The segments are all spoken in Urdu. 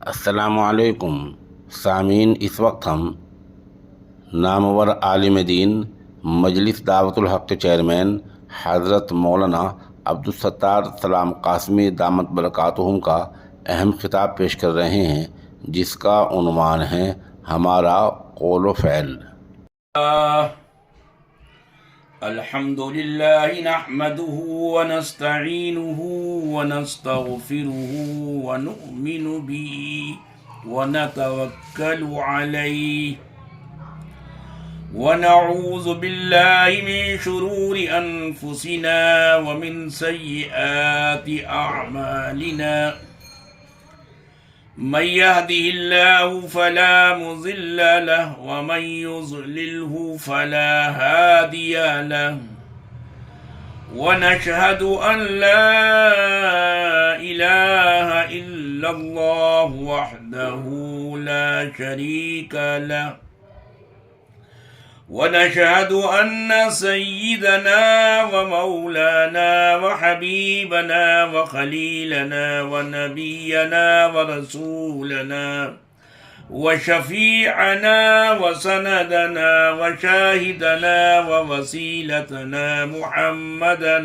السلام علیکم سامعین، اس وقت ہم نامور عالم دین مجلس دعوت الحق کے چیئرمین حضرت مولانا عبدالستار سلام قاسمی دامت برکاتہم کا اہم خطاب پیش کر رہے ہیں، جس کا عنوان ہے ہمارا قول و فعل۔ الحمد لله نحمده ونستعينه ونستغفره ونؤمن به ونتوكل عليه ونعوذ بالله من شرور أنفسنا ومن سيئات أعمالنا من يهده الله فلا مضل له ومن يضلله فلا هادي له ونشهد أن لا إله إلا الله وحده لا شريك له ونشهد أن سيدنا ومولانا وحبيبنا وخليلنا ونبينا ورسولنا وشفيعنا وسندنا وشاهدنا ووسيلتنا محمدا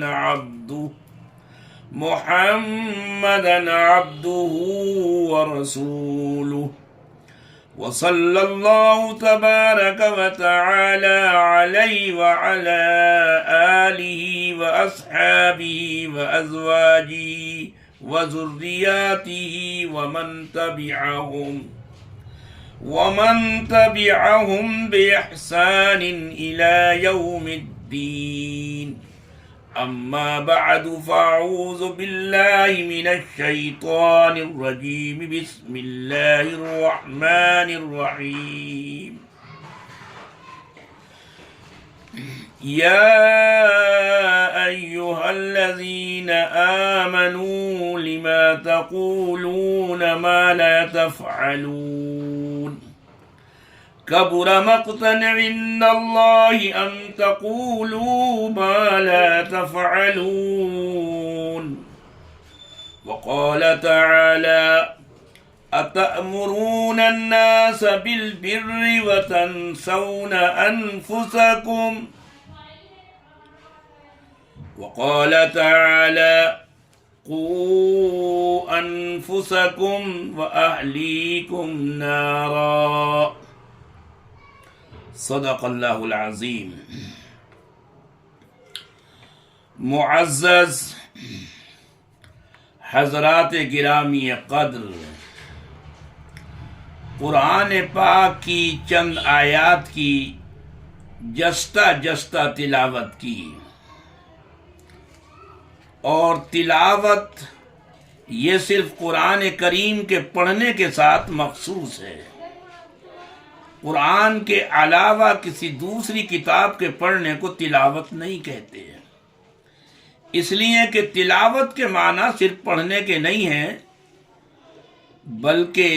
عبده ورسوله، وصلى الله تبارك وتعالى عليه وعلى آله وأصحابه وأزواجه وذرياته ومن تبعهم بإحسان إلى يوم الدين. أما بعد، فأعوذ بالله من الشيطان الرجيم. بسم الله الرحمن الرحيم. يا أيها الذين آمنوا لما تقولون ما لا تفعلون كبر مقتا عند الله أن تقولوا ما لا تفعلون. وقال تعالى: أتأمرون الناس بالبر وتنسون أنفسكم. وقال تعالى: قوا أنفسكم وأهليكم نارا. صدق اللہ العظیم. معزز حضرات گرامی قدر، قرآن پاک کی چند آیات کی جستہ تلاوت کی، اور تلاوت یہ صرف قرآن کریم کے پڑھنے کے ساتھ مخصوص ہے. قرآن کے علاوہ کسی دوسری کتاب کے پڑھنے کو تلاوت نہیں کہتے ہیں، اس لیے کہ تلاوت کے معنی صرف پڑھنے کے نہیں ہیں، بلکہ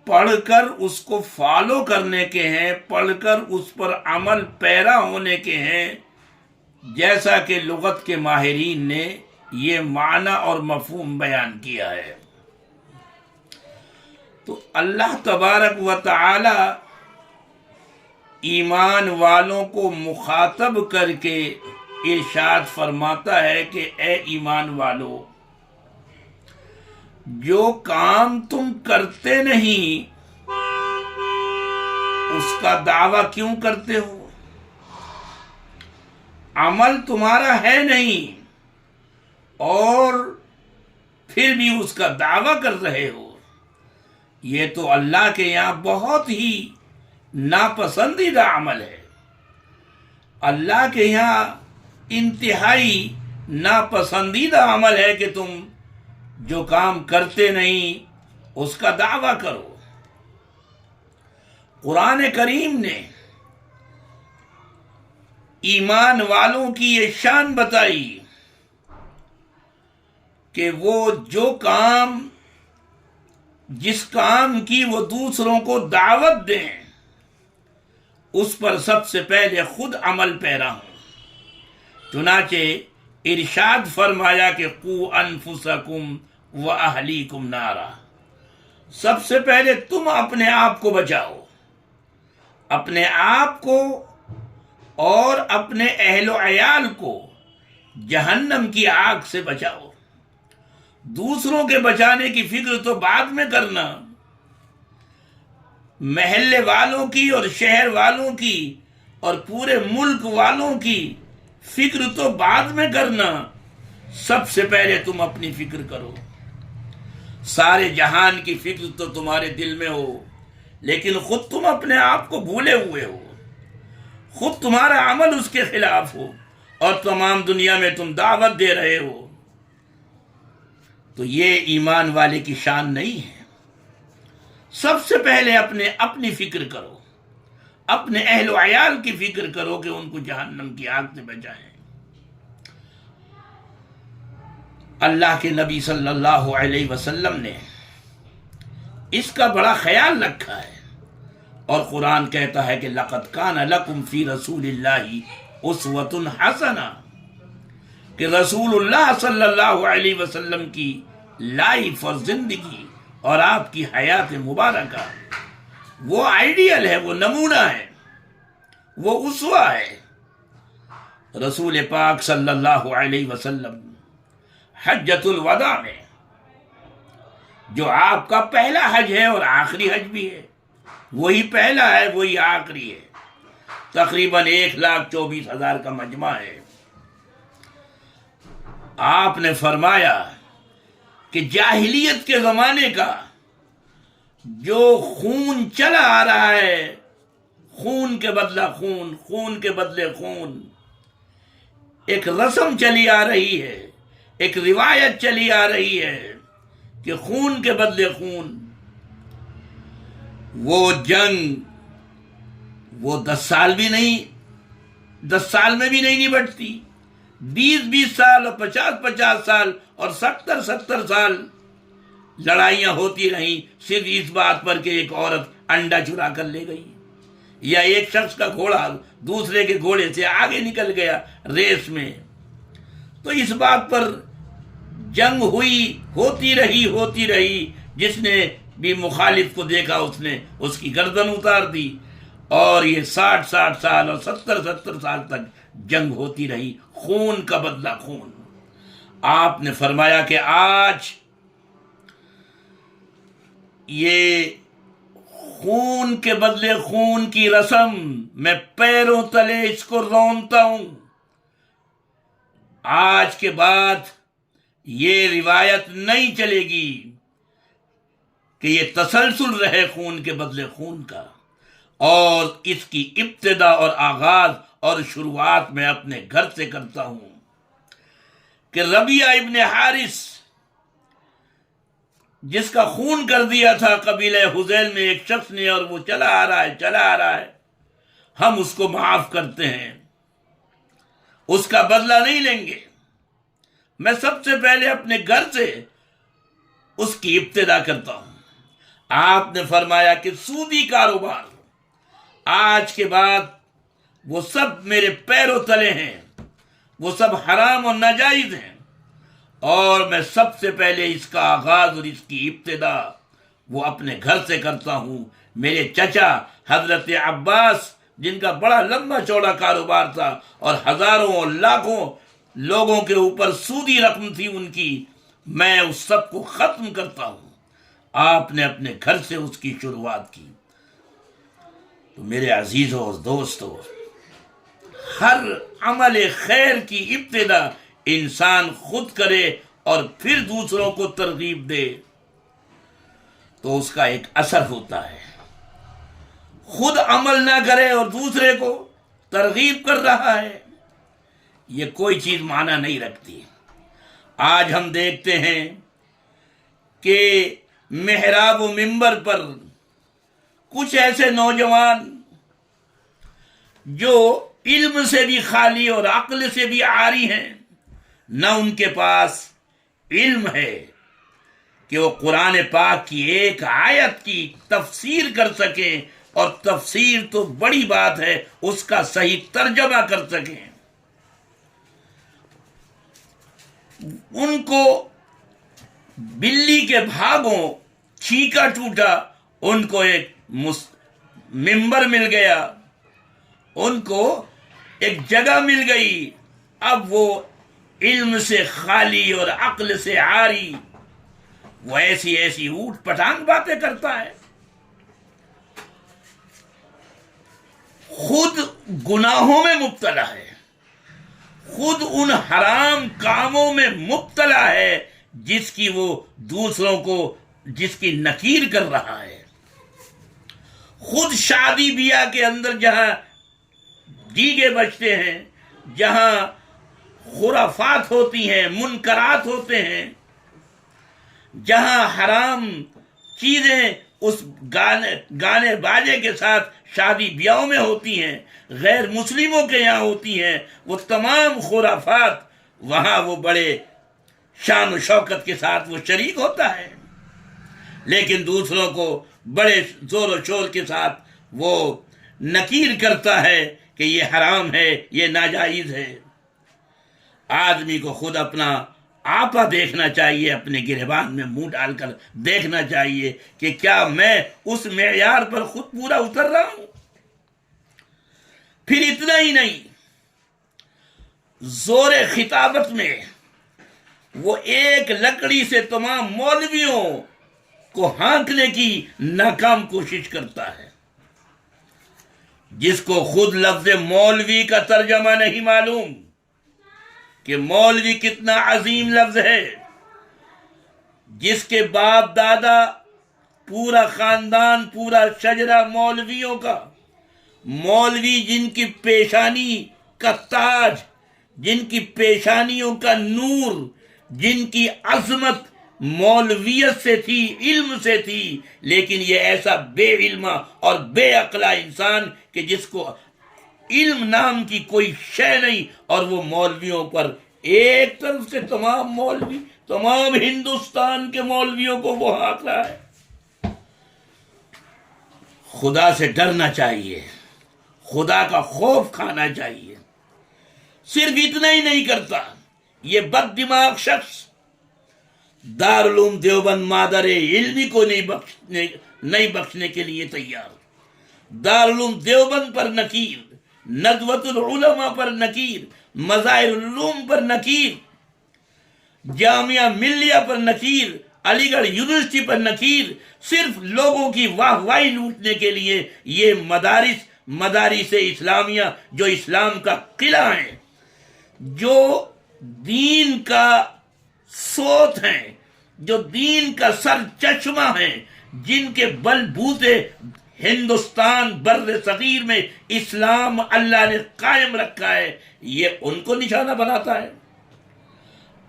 پڑھ کر اس کو فالو کرنے کے ہیں، پڑھ کر اس پر عمل پیرا ہونے کے ہیں، جیسا کہ لغت کے ماہرین نے یہ معنی اور مفہوم بیان کیا ہے. تو اللہ تبارک و تعالی ایمان والوں کو مخاطب کر کے ارشاد فرماتا ہے کہ اے ایمان والو، جو کام تم کرتے نہیں اس کا دعویٰ کیوں کرتے ہو؟ عمل تمہارا ہے نہیں اور پھر بھی اس کا دعویٰ کر رہے ہو، یہ تو اللہ کے یہاں بہت ہی ناپسندیدہ عمل ہے. اللہ کے یہاں انتہائی ناپسندیدہ عمل ہے کہ تم جو کام کرتے نہیں اس کا دعویٰ کرو. قرآن کریم نے ایمان والوں کی یہ شان بتائی کہ وہ جس کام کی وہ دوسروں کو دعوت دیں اس پر سب سے پہلے خود عمل پیرا ہوں. چنانچہ ارشاد فرمایا کہ قو انفسکم و اہلیکم نارا، سب سے پہلے تم اپنے آپ کو بچاؤ، اپنے آپ کو اور اپنے اہل و عیال کو جہنم کی آگ سے بچاؤ۔ دوسروں کے بچانے کی فکر تو بعد میں کرنا، محلے والوں کی اور شہر والوں کی اور پورے ملک والوں کی فکر تو بعد میں کرنا، سب سے پہلے تم اپنی فکر کرو۔ سارے جہان کی فکر تو تمہارے دل میں ہو، لیکن خود تم اپنے آپ کو بھولے ہوئے ہو، خود تمہارا عمل اس کے خلاف ہو، اور تمام دنیا میں تم دعوت دے رہے ہو، تو یہ ایمان والے کی شان نہیں ہے۔ سب سے پہلے اپنی فکر کرو، اپنے اہل و عیال کی فکر کرو کہ ان کو جہنم کی آگ سے بچائیں۔ اللہ کے نبی صلی اللہ علیہ وسلم نے اس کا بڑا خیال رکھا ہے، اور قرآن کہتا ہے کہ لَقَدْ كَانَ لَكُمْ فِي رَسُولِ اللَّهِ أُسْوَةٌ حَسَنَةٌ، کہ رسول اللہ صلی اللہ علیہ وسلم کی لائف اور زندگی اور آپ کی حیات مبارکہ وہ آئیڈیل ہے، وہ نمونہ ہے، وہ اسوہ ہے۔ رسول پاک صلی اللہ علیہ وسلم حجۃ الوداع میں، جو آپ کا پہلا حج ہے اور آخری حج بھی ہے، وہی پہلا ہے وہی آخری ہے، تقریباً 1,24,000 کا مجمع ہے۔ آپ نے فرمایا کہ جاہلیت کے زمانے کا جو خون چلا آ رہا ہے، خون کے بدلہ خون، خون کے بدلے خون، ایک رسم چلی آ رہی ہے، ایک روایت چلی آ رہی ہے کہ خون کے بدلے خون، وہ جنگ وہ 10 سال بھی نہیں، 10 سال میں بھی نہیں نبٹتی، 20 سال اور 50 سال اور 70 سال لڑائیاں ہوتی رہیں، صرف اس بات پر کہ ایک عورت انڈا چرا کر لے گئی، یا ایک شخص کا گھوڑا دوسرے کے گھوڑے سے آگے نکل گیا ریس میں، تو اس بات پر جنگ ہوتی رہی، جس نے بھی مخالف کو دیکھا اس نے اس کی گردن اتار دی، اور یہ 60 سال اور 70 سال تک جنگ ہوتی رہی، خون کا بدلہ خون۔ آپ نے فرمایا کہ آج یہ خون کے بدلے خون کی رسم میں پیروں تلے اس کو رونتا ہوں، آج کے بعد یہ روایت نہیں چلے گی کہ یہ تسلسل رہے خون کے بدلے خون کا، اور اس کی ابتدا اور آغاز اور شروعات میں اپنے گھر سے کرتا ہوں کہ ربیعہ ابن حارث جس کا خون کر دیا تھا قبیلہ حذیل میں ایک شخص نے، اور وہ چلا آ رہا ہے، ہم اس کو معاف کرتے ہیں، اس کا بدلہ نہیں لیں گے، میں سب سے پہلے اپنے گھر سے اس کی ابتدا کرتا ہوں۔ آپ نے فرمایا کہ سودی کاروبار آج کے بعد وہ سب میرے پیروں تلے ہیں، وہ سب حرام اور ناجائز ہیں، اور میں سب سے پہلے اس کا آغاز اور اس کی ابتدا وہ اپنے گھر سے کرتا ہوں۔ میرے چچا حضرت عباس جن کا بڑا لمبا چوڑا کاروبار تھا اور ہزاروں اور لاکھوں لوگوں کے اوپر سودی رقم تھی ان کی، میں اس سب کو ختم کرتا ہوں۔ آپ نے اپنے گھر سے اس کی شروعات کی۔ تو میرے عزیزوں اور دوستوں، ہر عمل خیر کی ابتدا انسان خود کرے اور پھر دوسروں کو ترغیب دے تو اس کا ایک اثر ہوتا ہے۔ خود عمل نہ کرے اور دوسرے کو ترغیب کر رہا ہے، یہ کوئی چیز معنی نہیں رکھتی۔ آج ہم دیکھتے ہیں کہ محراب و منبر پر کچھ ایسے نوجوان جو علم سے بھی خالی اور عقل سے بھی عاری ہیں، نہ ان کے پاس علم ہے کہ وہ قرآن پاک کی ایک آیت کی تفسیر کر سکیں، اور تفسیر تو بڑی بات ہے، اس کا صحیح ترجمہ کر سکیں۔ ان کو بلی کے بھاگوں چیخا ٹوٹا، ان کو ایک ممبر مل گیا، ان کو ایک جگہ مل گئی، اب وہ علم سے خالی اور عقل سے عاری وہ ایسی ایسی اوٹ پٹانگ باتیں کرتا ہے، خود گناہوں میں مبتلا ہے، خود ان حرام کاموں میں مبتلا ہے جس کی وہ دوسروں کو جس کی نکیر کر رہا ہے، خود شادی بیاہ کے اندر جہاں دیگے بجتے ہیں، جہاں خرافات ہوتی ہیں، منکرات ہوتے ہیں، جہاں حرام چیزیں اس گانے باجے کے ساتھ شادی بیاہوں میں ہوتی ہیں، غیر مسلموں کے یہاں ہوتی ہیں، وہ تمام خرافات وہاں وہ بڑے شان و شوکت کے ساتھ وہ شریک ہوتا ہے، لیکن دوسروں کو بڑے زور و شور کے ساتھ وہ نکیر کرتا ہے کہ یہ حرام ہے، یہ ناجائز ہے۔ آدمی کو خود اپنا آپا دیکھنا چاہیے، اپنے گریبان میں منہ ڈال کر دیکھنا چاہیے کہ کیا میں اس معیار پر خود پورا اتر رہا ہوں؟ پھر اتنا ہی نہیں، زور خطابت میں وہ ایک لکڑی سے تمام مولویوں کو ہانکنے کی ناکام کوشش کرتا ہے، جس کو خود لفظ مولوی کا ترجمہ نہیں معلوم کہ مولوی کتنا عظیم لفظ ہے، جس کے باپ دادا پورا خاندان، پورا شجرہ مولویوں کا، مولوی جن کی پیشانی کا تاج، جن کی پیشانیوں کا نور، جن کی عظمت مولویت سے تھی، علم سے تھی، لیکن یہ ایسا بے علمہ اور بے عقلہ انسان کہ جس کو علم نام کی کوئی شے نہیں، اور وہ مولویوں پر ایک طرف سے تمام مولوی، تمام ہندوستان کے مولویوں کو وہ ہانک رہا ہے۔ خدا سے ڈرنا چاہیے، خدا کا خوف کھانا چاہیے۔ صرف اتنا ہی نہیں کرتا، یہ بد دماغ شخص دارالعلوم دیوبند مادر علمی کو نہیں بخشنے کے لیے تیار، دارالعلوم دیوبند پر نکیر، ندوۃ العلماء پر نکیر، مظاہر العلوم پر نکیر، جامعہ ملیہ پر نکیر، علی گڑھ یونیورسٹی پر نکیر، صرف لوگوں کی واہ واہی لوٹنے کے لیے یہ مدارس اسلامیہ جو اسلام کا قلعہ ہیں، جو دین کا سوت ہیں، جو دین کا سر چشمہ ہیں، جن کے بل بوتے ہندوستان بر صغیر میں اسلام اللہ نے قائم رکھا ہے، یہ ان کو نشانہ بناتا ہے۔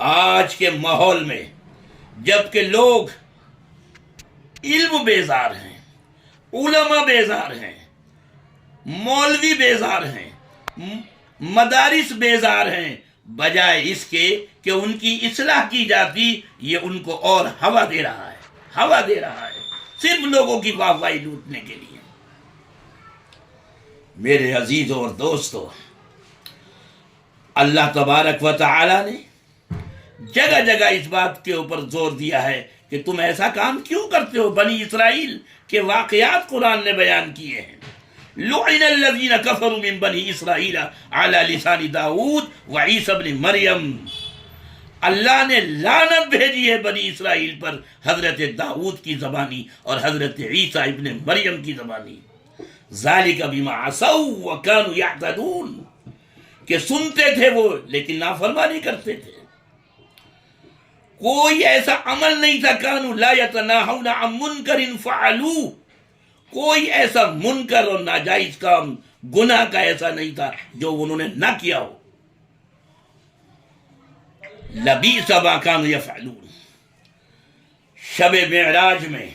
آج کے ماحول میں جبکہ لوگ علم بیزار ہیں، علماء بیزار ہیں، مولوی بیزار ہیں، مدارس بیزار ہیں، بجائے اس کے کہ ان کی اصلاح کی جاتی، یہ ان کو اور ہوا دے رہا ہے، صرف لوگوں کی واہ واہی لوٹنے کے لیے۔ میرے عزیزوں اور دوستوں، اللہ تبارک و تعالی نے جگہ جگہ اس بات کے اوپر زور دیا ہے کہ تم ایسا کام کیوں کرتے ہو۔ بنی اسرائیل کے واقعات قرآن نے بیان کیے ہیں۔ لعن الذین کفروا من بنی اسرائیل علی لسان داؤد وعیسی ابن مریم، اللہ نے لعنت بھیجی ہے بنی اسرائیل پر حضرت داؤد کی زبانی اور حضرت عیسیٰ ابن مریم کی زبانی۔ ذالک بما عصوا وکانوا یعتدون، کہ سنتے تھے وہ لیکن نافرمانی کرتے تھے۔ کوئی ایسا عمل نہیں تھا، کانوا لا یتناہون عن منکر فعلوہ، کوئی ایسا منکر اور ناجائز کام، گناہ کا ایسا نہیں تھا جو انہوں نے نہ کیا ہو۔ لبئس ما کانوا یفعلون۔ شب معراج میں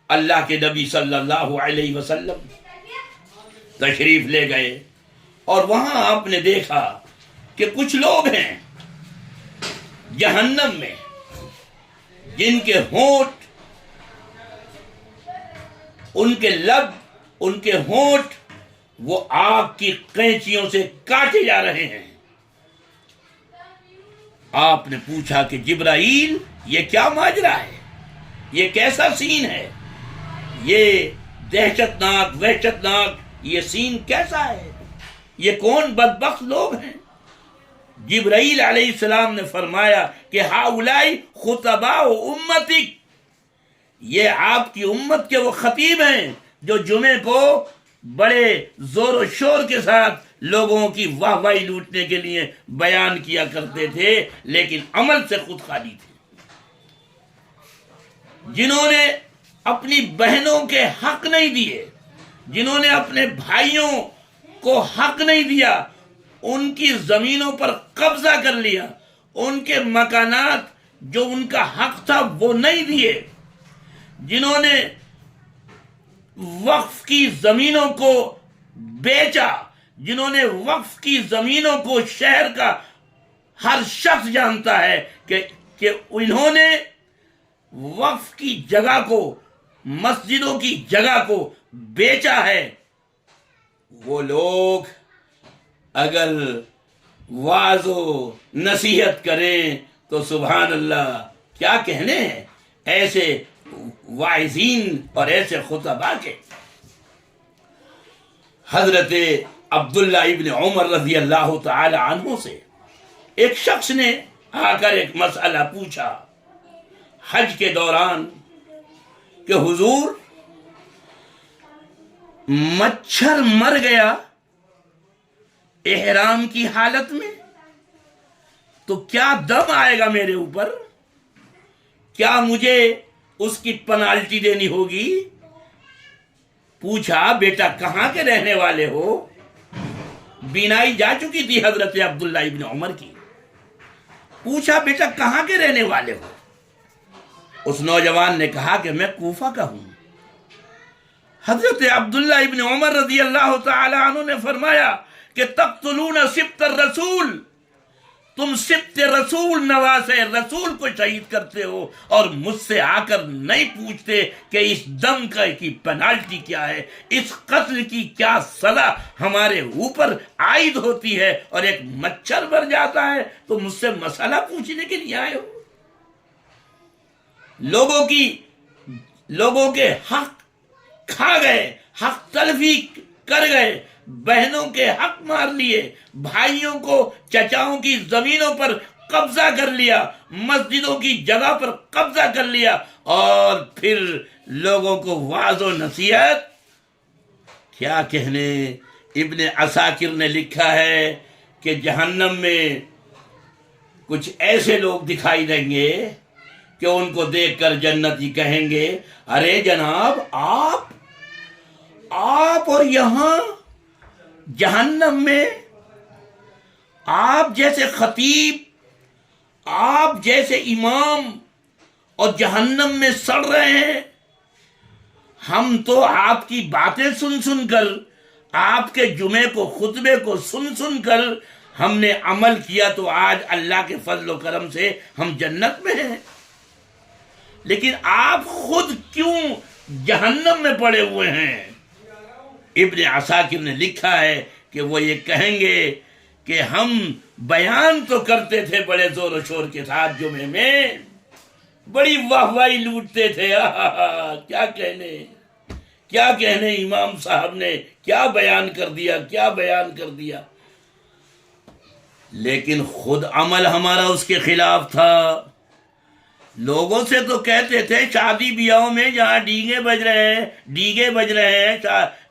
اللہ کے نبی صلی اللہ علیہ وسلم تشریف لے گئے، اور وہاں آپ نے دیکھا کہ کچھ لوگ ہیں جہنم میں، جن کے ہونٹ، ان کے لب، ان کے ہونٹ وہ آگ کی قینچیوں سے کاٹے جا رہے ہیں۔ آپ نے پوچھا کہ جبرائیل یہ کیا ماجرا ہے، یہ کیسا سین ہے؟ یہ دہشت ناک وحشت ناک یہ سین کیسا ہے؟ یہ کون بدبخت لوگ ہیں؟ جبرائیل علیہ السلام نے فرمایا کہ ہاؤلائی خطباء امتک، یہ آپ کی امت کے وہ خطیب ہیں جو جمعے کو بڑے زور و شور کے ساتھ لوگوں کی واہ واہی لوٹنے کے لیے بیان کیا کرتے تھے، لیکن عمل سے خود خالی تھے، جنہوں نے اپنی بہنوں کے حق نہیں دیے، جنہوں نے اپنے بھائیوں کو حق نہیں دیا، ان کی زمینوں پر قبضہ کر لیا، ان کے مکانات جو ان کا حق تھا وہ نہیں دیے، جنہوں نے وقف کی زمینوں کو بیچا، جنہوں نے وقف کی زمینوں کو شہر کا ہر شخص جانتا ہے کہ انہوں نے وقف کی جگہ کو، مسجدوں کی جگہ کو بیچا ہے، وہ لوگ اگر واعظ و نصیحت کریں تو سبحان اللہ کیا کہنے ہیں ایسے واعظین اور ایسے خطباء کے۔ حضرت عبداللہ ابن عمر رضی اللہ تعالی عنہ سے ایک شخص نے آ کر ایک مسئلہ پوچھا حج کے دوران کہ حضور مچھر مر گیا احرام کی حالت میں تو کیا دم آئے گا میرے اوپر؟ کیا مجھے اس کی پنالٹی دینی ہوگی؟ پوچھا بیٹا کہاں کے رہنے والے ہو؟ بینائی جا چکی تھی حضرت عبداللہ ابن عمر کی۔ پوچھا بیٹا کہاں کے رہنے والے ہو؟ اس نوجوان نے کہا کہ میں کوفہ کا ہوں۔ حضرت عبداللہ ابن عمر رضی اللہ تعالی عنہ نے فرمایا کہ تقتلون سبط الرسول، تم سبط رسول نواز رسول کو شہید کرتے ہو اور مجھ سے آ کر نہیں پوچھتے کہ اس دم کی پنالٹی کیا ہے، اس قتل کی کیا سزا ہمارے اوپر عائد ہوتی ہے، اور ایک مچھر مر جاتا ہے تو مجھ سے مسئلہ پوچھنے کے لیے آئے ہو۔ لوگوں کے حق کھا گئے، حق تلفی کر گئے، بہنوں کے حق مار لیے، بھائیوں کو چچاؤں کی زمینوں پر قبضہ کر لیا، مسجدوں کی جگہ پر قبضہ کر لیا، اور پھر لوگوں کو واعظ و نصیحت کیا کہنے۔ ابن عساکر نے لکھا ہے کہ جہنم میں کچھ ایسے لوگ دکھائی دیں گے کہ ان کو دیکھ کر جنتی کہیں گے ارے جناب آپ اور یہاں جہنم میں آپ جیسے خطیب، آپ جیسے امام اور جہنم میں سڑ رہے ہیں۔ ہم تو آپ کی باتیں سن سن کر، آپ کے جمعے کو خطبے کو سن سن کر ہم نے عمل کیا تو آج اللہ کے فضل و کرم سے ہم جنت میں ہیں، لیکن آپ خود کیوں جہنم میں پڑے ہوئے ہیں؟ ابن عساکر نے لکھا ہے کہ وہ یہ کہیں گے کہ ہم بیان تو کرتے تھے بڑے زور و شور کے ساتھ، جمعے میں بڑی واہ واہی لوٹتے تھے، کیا کہنے امام صاحب نے کیا بیان کر دیا، لیکن خود عمل ہمارا اس کے خلاف تھا۔ لوگوں سے تو کہتے تھے شادی بیاہوں میں جہاں ڈیگے بج رہے ہیں،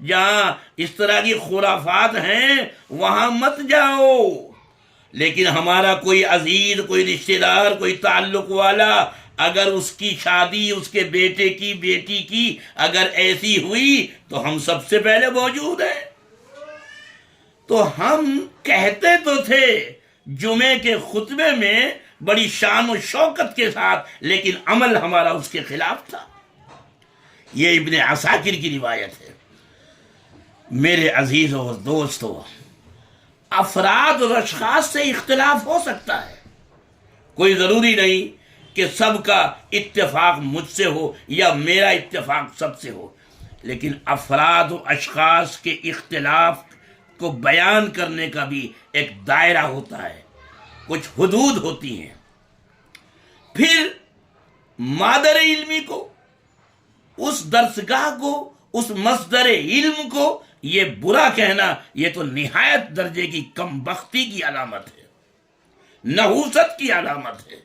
جہاں اس طرح کی خرافات ہیں وہاں مت جاؤ، لیکن ہمارا کوئی عزیز، کوئی رشتہ دار، کوئی تعلق والا اگر اس کی شادی، اس کے بیٹے کی بیٹی کی اگر ایسی ہوئی تو ہم سب سے پہلے موجود ہیں۔ تو ہم کہتے تو تھے جمعے کے خطبے میں بڑی شان و شوکت کے ساتھ، لیکن عمل ہمارا اس کے خلاف تھا۔ یہ ابن عساکر کی روایت ہے۔ میرے عزیزوں اور دوستوں، افراد اور اشخاص سے اختلاف ہو سکتا ہے، کوئی ضروری نہیں کہ سب کا اتفاق مجھ سے ہو یا میرا اتفاق سب سے ہو، لیکن افراد و اشخاص کے اختلاف کو بیان کرنے کا بھی ایک دائرہ ہوتا ہے، کچھ حدود ہوتی ہیں۔ پھر مادر علمی کو اس درسگاہ کو، اس مصدر علم کو یہ برا کہنا، یہ تو نہایت درجے کی کم بختی کی علامت ہے، نحوست کی علامت ہے،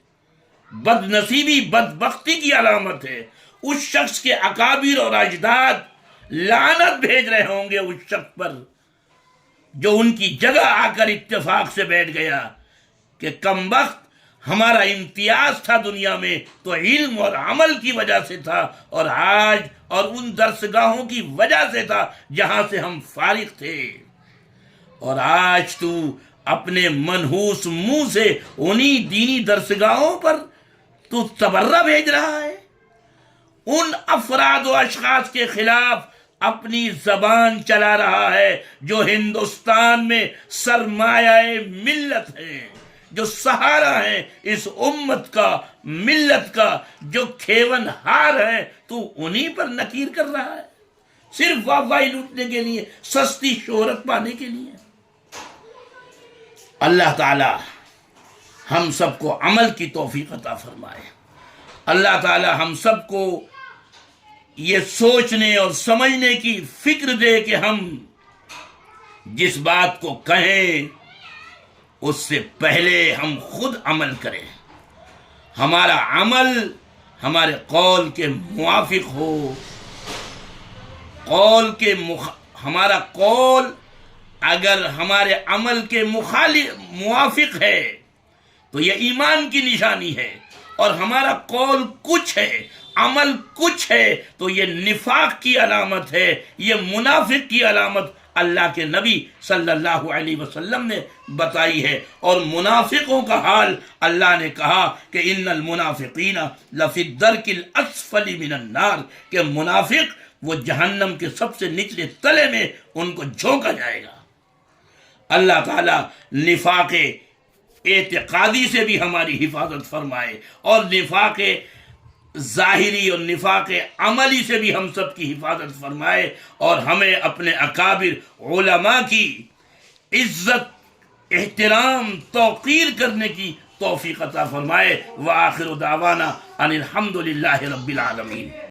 بد نصیبی بدبختی کی علامت ہے۔ اس شخص کے اکابر اور اجداد لعنت بھیج رہے ہوں گے اس شخص پر جو ان کی جگہ آ کر اتفاق سے بیٹھ گیا کہ کمبخت، ہمارا امتیاز تھا دنیا میں تو علم اور عمل کی وجہ سے تھا، اور آج اور ان درسگاہوں کی وجہ سے تھا جہاں سے ہم فارغ تھے، اور آج تو اپنے منحوس منہ سے انہی دینی درسگاہوں پر تو تبرہ بھیج رہا ہے، ان افراد و اشخاص کے خلاف اپنی زبان چلا رہا ہے جو ہندوستان میں سرمایہ ملت ہیں، جو سہارا ہے اس امت کا، ملت کا، جو کھیون ہار ہے، تو انہی پر نکیر کر رہا ہے صرف واہ واہی لوٹنے کے لیے، سستی شہرت پانے کے لیے۔ اللہ تعالی ہم سب کو عمل کی توفیق عطا فرمائے، اللہ تعالی ہم سب کو یہ سوچنے اور سمجھنے کی فکر دے کہ ہم جس بات کو کہیں اس سے پہلے ہم خود عمل کریں، ہمارا عمل ہمارے قول کے موافق ہو، ہمارا قول اگر ہمارے عمل کے موافق ہے تو یہ ایمان کی نشانی ہے، اور ہمارا قول کچھ ہے، عمل کچھ ہے، تو یہ نفاق کی علامت ہے، یہ منافق کی علامت اللہ کے نبی صلی اللہ علیہ وسلم نے بتائی ہے۔ اور منافقوں کا حال اللہ نے کہا کہ ان المنافقین لفی الدرک الاسفل من النار، کہ منافق وہ جہنم کے سب سے نچلے تلے میں ان کو جھونکا جائے گا۔ اللہ تعالیٰ نفاق اعتقادی سے بھی ہماری حفاظت فرمائے، اور نفاق ظاہری اور نفاق عملی سے بھی ہم سب کی حفاظت فرمائے، اور ہمیں اپنے اکابر علماء کی عزت، احترام، توقیر کرنے کی توفیق عطا فرمائے۔ وآخر دعوانا ان الحمد للہ رب العالمین۔